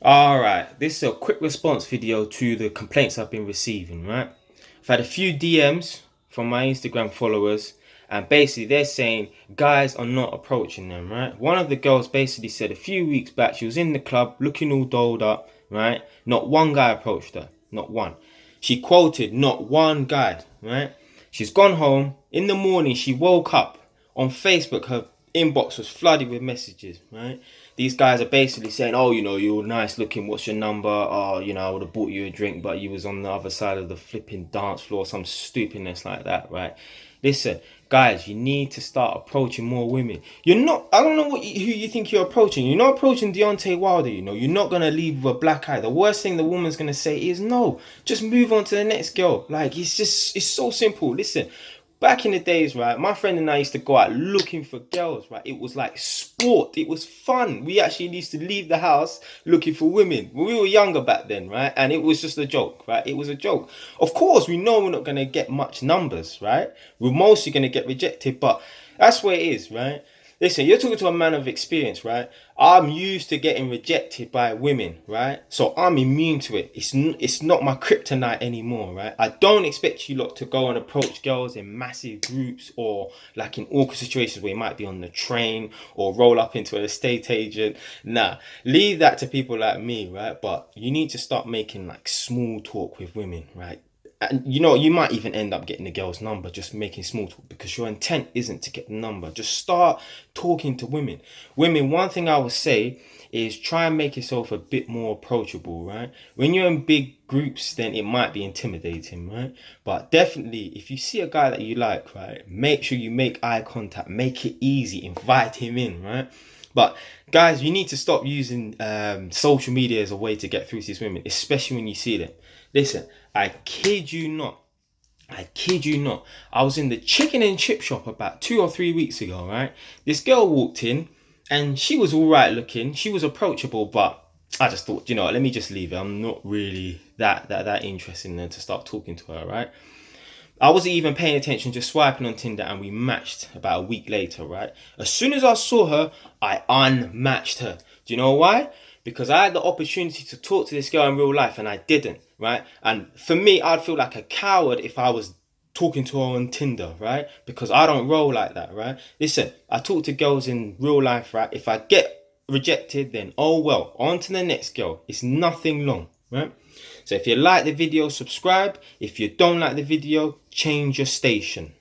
Alright, this is a quick response video to the complaints I've been receiving, right? I've had a few DMs from my Instagram followers, and basically they're saying guys are not approaching them, right? One of the girls basically said a few weeks back she was in the club looking all dolled up, right? Not one guy approached her, not one. She quoted, not one guy, right? She's gone home. In the morning, she woke up on Facebook. Her inbox was flooded with messages, right? These guys are basically saying, oh, you're nice looking. What's your number? Oh, I would have bought you a drink, but you was on the other side of the flipping dance floor. Some stupidness like that, right? Listen, guys, you need to start approaching more women. You're not, I don't know who you think you're approaching. You're not approaching Deontay Wilder, You're not going to leave with a black eye. The worst thing the woman's going to say is no. Just move on to the next girl. Like, it's so simple. Listen, back in the days, right, my friend and I used to go out looking for girls, right? It was like sport. It was fun. We actually used to leave the house looking for women. We were younger back then, right? And it was just a joke, right? It was a joke. Of course, we know we're not going to get much numbers, right? We're mostly going to get rejected, but that's where it is, right? Listen, you're talking to a man of experience, right? I'm used to getting rejected by women, right? So I'm immune to it. It's not my kryptonite anymore, right? I don't expect you lot to go and approach girls in massive groups or like in awkward situations where you might be on the train or roll up into an estate agent. Nah, leave that to people like me, right? But you need to start making like small talk with women, right? And you might even end up getting the girl's number just making small talk because your intent isn't to get the number. Just start talking to women. Women, one thing I would say is try and make yourself a bit more approachable, right? When you're in big groups, then it might be intimidating, right? But definitely, if you see a guy that you like, right, make sure you make eye contact, make it easy, invite him in, right? But guys, you need to stop using social media as a way to get through to these women, especially when you see them. Listen, I kid you not. I kid you not. I was in the chicken and chip shop about 2 or 3 weeks ago, right? This girl walked in and she was all right looking. She was approachable, but I just thought, let me just leave it. I'm not really that interested in her to start talking to her, right? I wasn't even paying attention, just swiping on Tinder, and we matched about a week later, right? As soon as I saw her, I unmatched her. Do you know why? Because I had the opportunity to talk to this girl in real life and I didn't, right? And for me, I'd feel like a coward if I was talking to her on Tinder, right? Because I don't roll like that, right? Listen, I talk to girls in real life, right? If I get rejected, then oh well, on to the next girl. It's nothing long, right? So if you like the video, subscribe. If you don't like the video, change your station.